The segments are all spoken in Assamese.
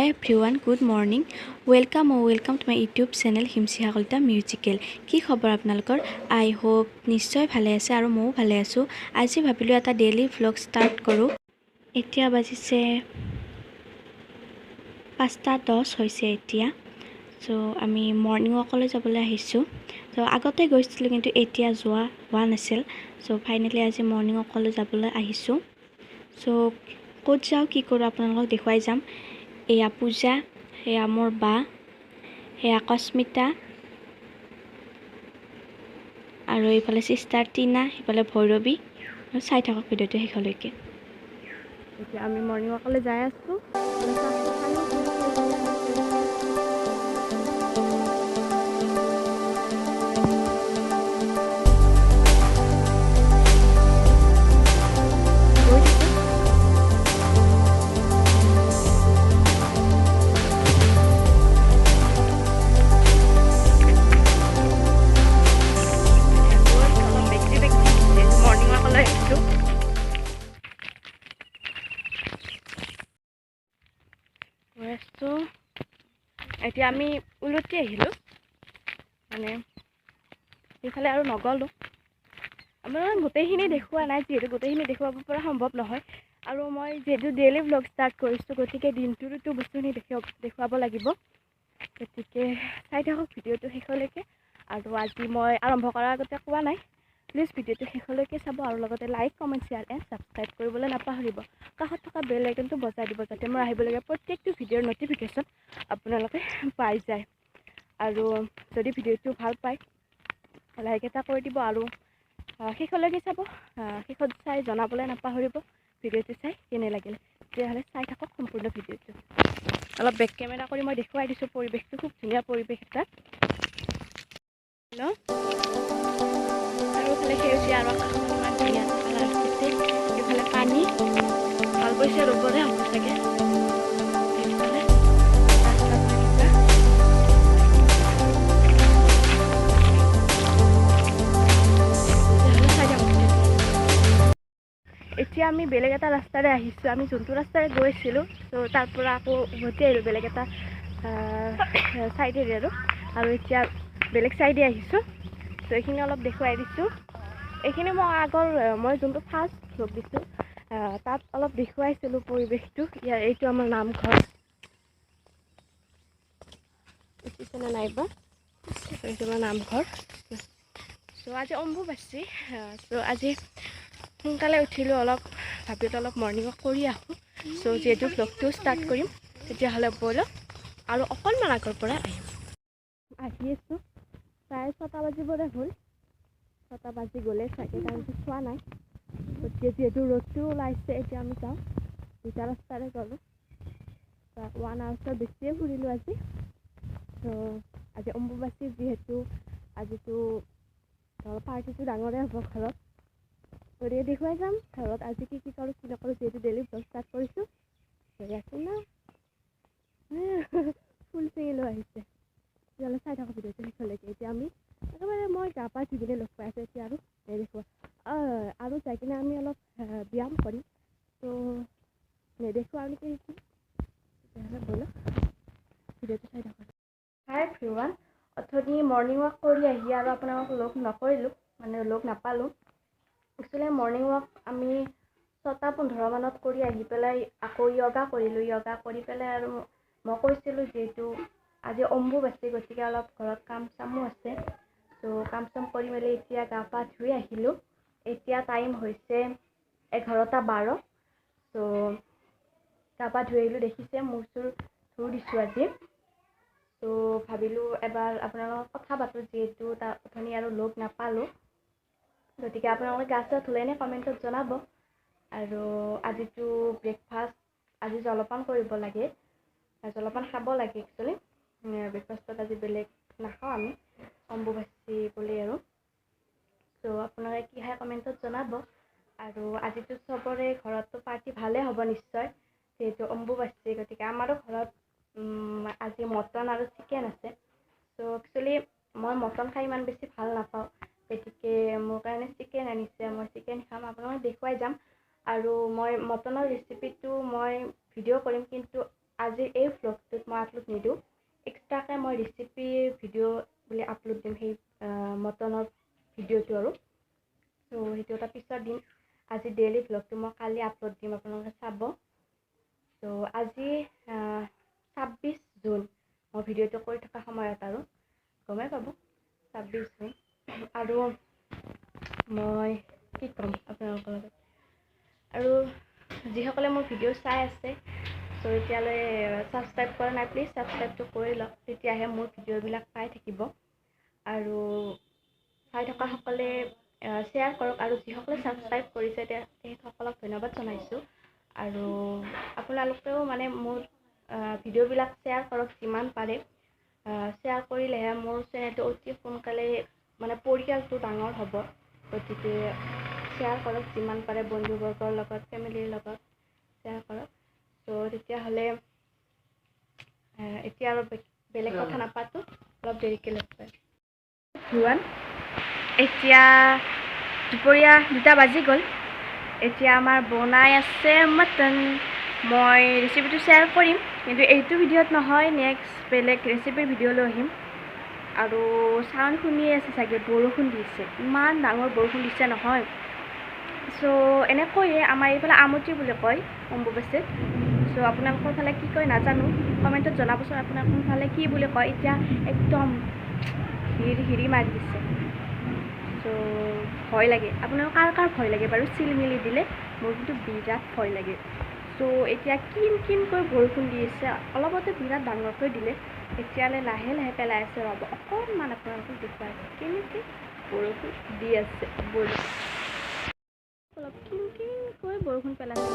everyone, good morning. Welcome to my YouTube channel Himshikha Kalita musical. কি খবৰ আপোনালোকৰ? I hope নিশ্চয় ভালে আছে আৰু ময়ো ভালে আছো। আজি ভাবিলোঁ এটা ডেইলি ভ্লগ ষ্টাৰ্ট কৰোঁ। এতিয়া বাজিছে 5:10 হৈছে এতিয়া। সো আমি মৰ্নিং ৱাকলৈ যাবলৈ আহিছোঁ। সো আগতে গৈছিলোঁ কিন্তু এতিয়া যোৱা হোৱা নাছিল। সো ফাইনেলি আজি মৰ্নিং ৱাকলৈ যাবলৈ আহিছোঁ। সো ক'ত যাওঁ কি কৰোঁ আপোনালোকক দেখুৱাই যাম। এয়া পূজা, এয়া মোৰ বা, এয়া কস্মিতা আৰু এইফালে চিষ্টাৰ টিনা, এইফালে ভৈৰৱী। চাই থাকক ভিডিঅ'টো শেষলৈকে। এতিয়া আমি মৰ্নিং ৱাকলৈ যাই আছোঁ। এতিয়া আমি উলটি আহিলোঁ, মানে সেইফালে আৰু নগ'লোঁ। আমাৰ গোটেইখিনি দেখুওৱা নাই, যিহেতু গোটেইখিনি দেখুৱাব পৰা সম্ভৱ নহয়। আৰু মই যিহেতু ডেইলি ভ্লগ ষ্টাৰ্ট কৰিছোঁ, গতিকে দিনটোতো বস্তুখিনি দেখুৱাব লাগিব। গতিকে চাই থাকক ভিডিঅ'টো শেষলৈকে। আৰু আজি মই আৰম্ভ কৰাৰ আগতে কোৱা নাই, প্লিজ ভিডিঅ'টো শেষলৈকে চাব আৰু লগতে like, comment, share and subscribe কৰিবলৈ নাপাহৰিব। কাষত থকা বেল আইকনটো বজাই দিব, যাতে মই আহিবলগীয়া প্ৰত্যেকটো ভিডিঅ'ৰ ন'টিফিকেশ্যন আপোনালোকে পাই যায়। আৰু যদি ভিডিঅ'টো ভাল পায় লাইক এটা কৰি দিব আৰু শেষলৈকে চাব। শেষত চাই জনাবলৈ নাপাহৰিব ভিডিঅ'টো চাই কেনে লাগিল। তেতিয়াহ'লে চাই থাকক সম্পূৰ্ণ ভিডিঅ'টো। অলপ বেক কেমেৰা কৰি মই দেখুৱাই দিছোঁ পৰিৱেশটো, খুব ধুনীয়া পৰিৱেশ এটা। হেল্ল' আৰু এইফালে সেউজীয়া আৰু আকাশখন ইমান ধুনীয়া কালাৰ দিছে। এইফালে পানী ভাল পৰিছে, ৰুবৰে হ'ব চাগে। এইফালে এতিয়া আমি বেলেগ এটা ৰাস্তাৰে আহিছোঁ। আমি যোনটো ৰাস্তাৰে গৈছিলোঁ, ত' তাৰ পৰা আকৌ উভতি আহিলোঁ বেলেগ এটা ছাইডেৰে আৰু এতিয়া বেলেগ ছাইডে আহিছোঁ। ত' এইখিনি অলপ দেখুৱাই দিছোঁ। এইখিনি মই যোনটো ফাৰ্ষ্ট ভ্লগ দিছোঁ তাত অলপ দেখুৱাইছিলোঁ পৰিৱেশটো। এইটো আমাৰ নামঘৰ, উঠিছেনে নাইবা, এইটো আমাৰ নামঘৰ। চ' আজি অম্বুবাচী, চ' আজি সোনকালে উঠিলোঁ, অলপ ভাবিলোঁ অলপ মৰ্ণিং ৱাক কৰি আহোঁ। চ' যিহেতু ভ্লগটো ষ্টাৰ্ট কৰিম, তেতিয়াহ'লে ব'লক আৰু অকণমান আগৰ পৰা আহিম। আহি আছোঁ, প্ৰায় 6টা বাজিবৰে হ'ল। 6টা বাজি গ'লে চাগে, তাৰপিছত চোৱা নাই। গতিকে যিহেতু ৰ'দটো ওলাইছে, এতিয়া আমি যাওঁ। দুটা ৰাস্তাৰে গ'লোঁ, 1 আৱাৰ্ছৰ বেছিয়ে ফুৰিলোঁ আজি। ত' আজি অম্বুবাচী যিহেতু, আজিতো পাৰ্টিটো ডাঙৰে হ'ব ঘৰত। গতিকে দেখুৱাই যাম ঘৰত আজি কি কৰোঁ কি নকৰোঁ, যিহেতু ডেইলি ভ্লগ ষ্টাৰ্ট কৰিছোঁ। আছে না ফুল চিঙি লৈ আহিছে। তেতিয়াহ'লে চাই থাকোঁ ভিডিঅ'টো শেষলৈকে। এতিয়া আমি একেবাৰে মই গা পা ধুই কিনে লগ পাই আছোঁ। এতিয়া আৰু নেদেখুৱা আৰু যাই কিনে আমি অলপ ব্যায়াম কৰিম। ত' নেদেখুৱা আৰু কি তেতিয়াহ'লে ব'লক ভিডিঅ'টো চাই থাকোঁ। হাই এভৰিৱান, অথনি মৰ্ণিং ৱাক কৰি আহি আৰু আপোনালোকক লগ নকৰিলোঁ, মানে লগ নাপালোঁ। একচুৱেলি মৰ্ণিং ৱাক আমি 6:15 মানত কৰি আহি পেলাই আকৌ য়োগা কৰিলোঁ। য়োগা কৰি পেলাই আৰু মই কৈছিলোঁ যিহেতু আজি অম্বুবাচী, গতিকে অলপ ঘৰত কাম চামো আছে। ত' কাম চাম কৰি মেলি এতিয়া গা পা ধুই আহিলোঁ। এতিয়া টাইম হৈছে 11:12। ত' গা পা ধুই আহিলোঁ, দেখিছে মূৰ চুৰ ধুই দিছোঁ আজি। ত' ভাবিলোঁ এবাৰ আপোনালোকক কথা পাতোঁ, যিহেতু তাৰ অথনি আৰু লগ নাপালোঁ। গতিকে আপোনালোকে গা চা ধুলে নে কমেণ্টত জনাব। আৰু আজিতো ব্ৰেকফাষ্ট, আজি জলপান কৰিব লাগে, জলপান খাব লাগে একচুৱেলি। ব্ৰেকফাষ্টত আজি বেলেগ নাখাওঁ আমি, অম্বুবাচী বুলি আৰু। ত' আপোনালোকে কি খায় কমেণ্টত জনাব। আৰু আজিতো চবৰে ঘৰততো পাৰ্টি ভালেই হ'ব নিশ্চয়, যিহেতু অম্বুবাচী। গতিকে আমাৰো ঘৰত আজি মটন আৰু চিকেন আছে। ত' একচুৱেলি মই মটন খাই ইমান বেছি ভাল নাপাওঁ, গতিকে মোৰ কাৰণে চিকেন আনিছে। মই চিকেন খাম, আপোনালোকক দেখুৱাই যাম। আৰু মই মটনৰ ৰেচিপিটো মই ভিডিঅ' কৰিম, কিন্তু আজিৰ এই ভ্লগটোত মই আপলোড নিদিওঁ এক্সট্ৰাকৈ মই ৰেচিপিৰ ভিডিঅ' বুলি আপলোড দিম সেই মটনৰ ভিডিঅ'টো আৰু চ' সেইটো এটা পিছত দিম আজি ডেইলি ভ্লগটো মই কালি আপলোড দিম আপোনালোকে চাব চ' আজি 26 জুন মই ভিডিঅ'টো কৰি থকা সময়ত আৰু গমেই পাব 26 জুন আৰু মই কি ক'ম আপোনালোকৰ লগত আৰু যিসকলে মোৰ ভিডিঅ' চাই আছে চ' এতিয়ালৈ ছাবস্ক্ৰাইব কৰা নাই প্লিজ ছাবস্ক্ৰাইবটো কৰি লওক তেতিয়াহে মোৰ ভিডিঅ'বিলাক পাই থাকিব আৰু চাই থকাসকলে শ্বেয়াৰ কৰক আৰু যিসকলে ছাবস্ক্ৰাইব কৰিছে তেখেতসকলক ধন্যবাদ জনাইছোঁ আৰু আপোনালোকেও মানে মোৰ ভিডিঅ'বিলাক শ্বেয়াৰ কৰক যিমান পাৰে শ্বেয়াৰ কৰিলেহে মোৰ চেনেলটো অতি সোনকালে মানে পৰিয়ালটো ডাঙৰ হ'ব গতিকে শ্বেয়াৰ কৰক যিমান পাৰে বন্ধুবৰ্গৰ লগত ফেমিলিৰ লগত শ্বেয়াৰ কৰক ত' তেতিয়াহ'লে এতিয়া আৰু বেলেগ কথা নাপাতো অলপ দেৰিকৈ লগ পাই ভগৱান এতিয়া দুপৰীয়া 2টা বাজি গ'ল এতিয়া আমাৰ বনাই আছে মটন মই ৰেচিপিটো শ্বেয়াৰ কৰিম কিন্তু এইটো ভিডিঅ'ত নহয় নেক্সট বেলেগ ৰেচিপিৰ ভিডিঅ' লৈ আহিম আৰু চাউণ্ড শুনিয়ে আছে চাগে বৰষুণ দিছে ইমান ডাঙৰ বৰষুণ দিছে নহয় চ' এনেকৈয়ে আমাৰ এইফালে আমতি বুলি কয় অম্বুবাচীত চ' আপোনালোকৰ ফালে কি কয় নাজানো কমেণ্টত জনাবচোন আপোনালোকৰ ফালে কি বুলি কয় এতিয়া একদম হিৰি মাৰি দিছে চ' ভয় লাগে আপোনালোকৰ কাৰ ভয় লাগে বাৰু চিলমিলি দিলে মোৰ কিন্তু বিৰাট ভয় লাগে চ' এতিয়া কিনকৈ বৰষুণ দি আছে অলপতে বিৰাট ডাঙৰকৈ দিলে এতিয়ালৈ লাহে লাহে পেলাই আছে ৰ'ব অকণমান আপোনালোকক দেখুৱাই কেনেকৈ বৰষুণ দি আছে অলপ কিনকৈ বৰষুণ পেলাইছে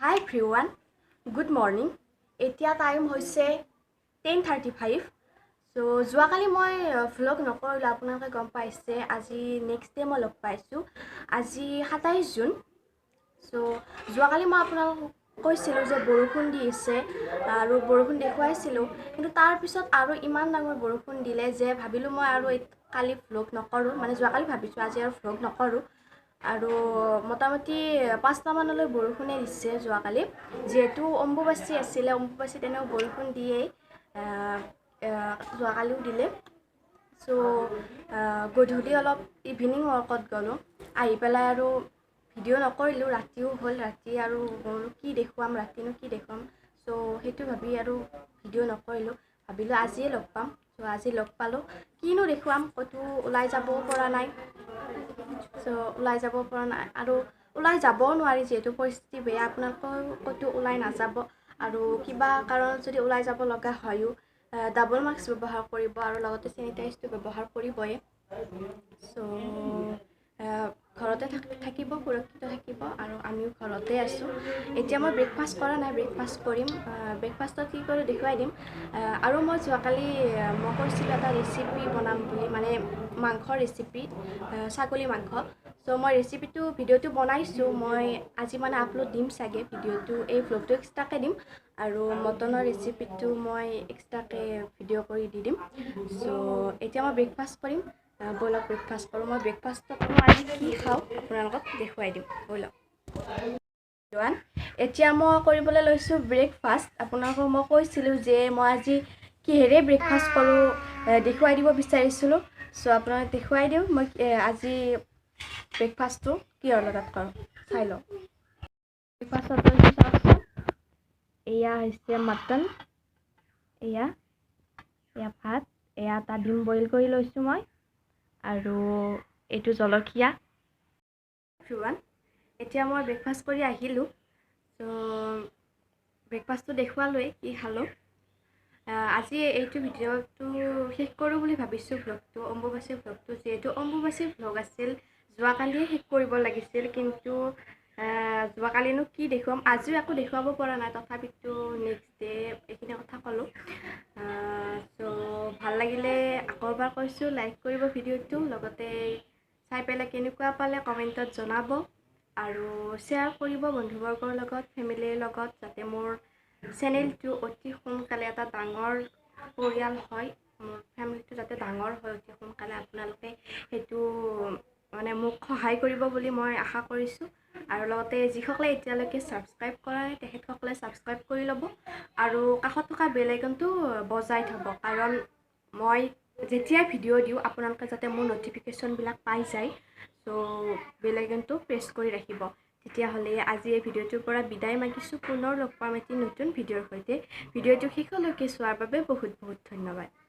হাই এভৰিৱান গুড মৰ্ণিং এতিয়া টাইম হৈছে 10:35 চ' যোৱাকালি মই ভ্লগ নকৰিলোঁ আপোনালোকে গম পাইছে আজি নেক্সট ডে মই লগ পাইছোঁ আজি 27 জুন চ' যোৱাকালি মই আপোনালোকক কৈছিলোঁ যে বৰষুণ দি আছে আৰু বৰষুণ দেখুৱাইছিলোঁ কিন্তু তাৰপিছত আৰু ইমান ডাঙৰ বৰষুণ দিলে যে ভাবিলোঁ মই আৰু কালি ভ্লগ নকৰোঁ মানে যোৱাকালি ভাবিছোঁ আজি আৰু ভ্লগ নকৰোঁ আৰু মোটামুটি 5টামানলৈ বৰষুণে দিছে যোৱাকালি যিহেতু অম্বুবাচী আছিলে অম্বুবাচীত এনেও বৰষুণ দিয়েই যোৱাকালিও দিলে চ' গধূলি অলপ ইভিনিং ৱাকত গ'লোঁ আহি পেলাই আৰু ভিডিঅ' নকৰিলোঁ ৰাতিও হ'ল ৰাতি আৰু কি দেখুৱাম ৰাতিনো কি দেখুৱাম চ' সেইটো ভাবি আৰু ভিডিঅ' নকৰিলোঁ ভাবিলোঁ আজিয়ে লগ পাম চ' আজি লগ পালোঁ কিনো দেখুৱাম ক'তো ওলাই যাবও পৰা নাই চ' ওলাই যাব পৰা নাই আৰু ওলাই যাবও নোৱাৰি যিহেতু পৰিস্থিতি বেয়া আপোনালোকৰ ক'তো ওলাই নাযাব আৰু কিবা কাৰণত যদি ওলাই যাব লগা হয়ো ডাবল মাস্ক ব্যৱহাৰ কৰিব আৰু লগতে চেনিটাইজটো ব্যৱহাৰ কৰিবই চ' ঘৰতে থাকিব সুৰক্ষিত থাকিব আৰু আমিও ঘৰতে আছোঁ এতিয়া মই ব্ৰেকফাষ্ট কৰা নাই ব্ৰেকফাষ্ট কৰিম ব্ৰেকফাষ্টত কি কৰোঁ দেখুৱাই দিম আৰু মই যোৱাকালি মই কৈছিলোঁ এটা ৰেচিপি বনাম বুলি মানে মাংসৰ ৰেচিপি ছাগলী মাংস চ' মই ৰেচিপিটো ভিডিঅ'টো বনাইছোঁ মই আজি মানে আপলোড দিম চাগে ভিডিঅ'টো এই ভ্লগটো এক্সট্ৰাকৈ দিম আৰু মটনৰ ৰেচিপিটো মই এক্সট্ৰাকৈ ভিডিঅ' কৰি দি দিম চ' এতিয়া মই ব্ৰেকফাষ্ট কৰিম ব'লক ব্ৰেকফাষ্ট কৰোঁ মই ব্ৰেকফাষ্টত মই আজি কি খাওঁ আপোনালোকক দেখুৱাই দিম ব'লক এতিয়া মই কৰিবলৈ লৈছোঁ ব্ৰেকফাষ্ট আপোনালোকক মই কৈছিলোঁ যে মই আজি কিহেৰে ব্ৰেকফাষ্ট কৰোঁ দেখুৱাই দিব বিচাৰিছিলোঁ চ' আপোনালোক দেখুৱাই দিওঁ মই আজি ব্ৰেকফাষ্টটো কিহৰ লগত কৰোঁ চাই লওঁ ব্ৰেকফাষ্টত চাওকচোন এয়া হৈছে মটন এয়া ভাত এয়া এটা ডিম বইল কৰি লৈছোঁ মই আৰু এইটো জলকীয়া এতিয়া মই ব্ৰেকফাষ্ট কৰি আহিলোঁ চ' ব্ৰেকফাষ্টটো দেখুৱালোৱেই কি খালোঁ আজি এইটো ভিডিঅ'টো শেষ কৰোঁ বুলি ভাবিছোঁ ভ্লগটো অম্বুবাচীৰ ভ্লগটো যিহেতু অম্বুবাচীৰ ভ্লগ আছিল যোৱাকালিয়ে শেষ কৰিব লাগিছিল কিন্তু যোৱাকালিনো কি দেখুৱাম আজিও একো দেখুৱাব পৰা নাই তথাপিতো নেক্সট ডে এইখিনি কথা ক'লোঁ চ' ভাল লাগিলে আকৌ এবাৰ কৈছোঁ লাইক কৰিব ভিডিঅ'টো লগতে চাই পেলাই কেনেকুৱা পালে কমেণ্টত জনাব আৰু শ্বেয়াৰ কৰিব বন্ধুবৰ্গৰ লগত, ফেমিলিৰ লগত, যাতে মোৰ চেনেলটো অতি সোনকালে এটা ডাঙৰ পৰিয়াল হয়, মোৰ ফেমিলিটো যাতে ডাঙৰ হয় অতি সোনকালে। আপোনালোকে সেইটো মানে মোক সহায় কৰিব বুলি মই আশা কৰিছোঁ। আৰু লগতে যিসকলে এতিয়ালৈকে ছাবস্ক্ৰাইব কৰা নাই তেখেতসকলে ছাবস্ক্ৰাইব কৰি ল'ব আৰু কাষত থকা বেল আইকনটো বজাই থ'ব, কাৰণ মই যেতিয়াই ভিডিঅ' দিওঁ আপোনালোকে যাতে মোৰ ন'টিফিকেশ্যনবিলাক পাই যায়। চ' বেল আইকনটো প্ৰেছ কৰি ৰাখিব। তেতিয়াহ'লে আজি এই ভিডিঅ'টোৰ পৰা বিদায় মাগিছোঁ। পুনৰ লগ পাম এটি নতুন ভিডিঅ'ৰ সৈতে। ভিডিঅ'টো শেষলৈকে চোৱাৰ বাবে বহুত বহুত ধন্যবাদ।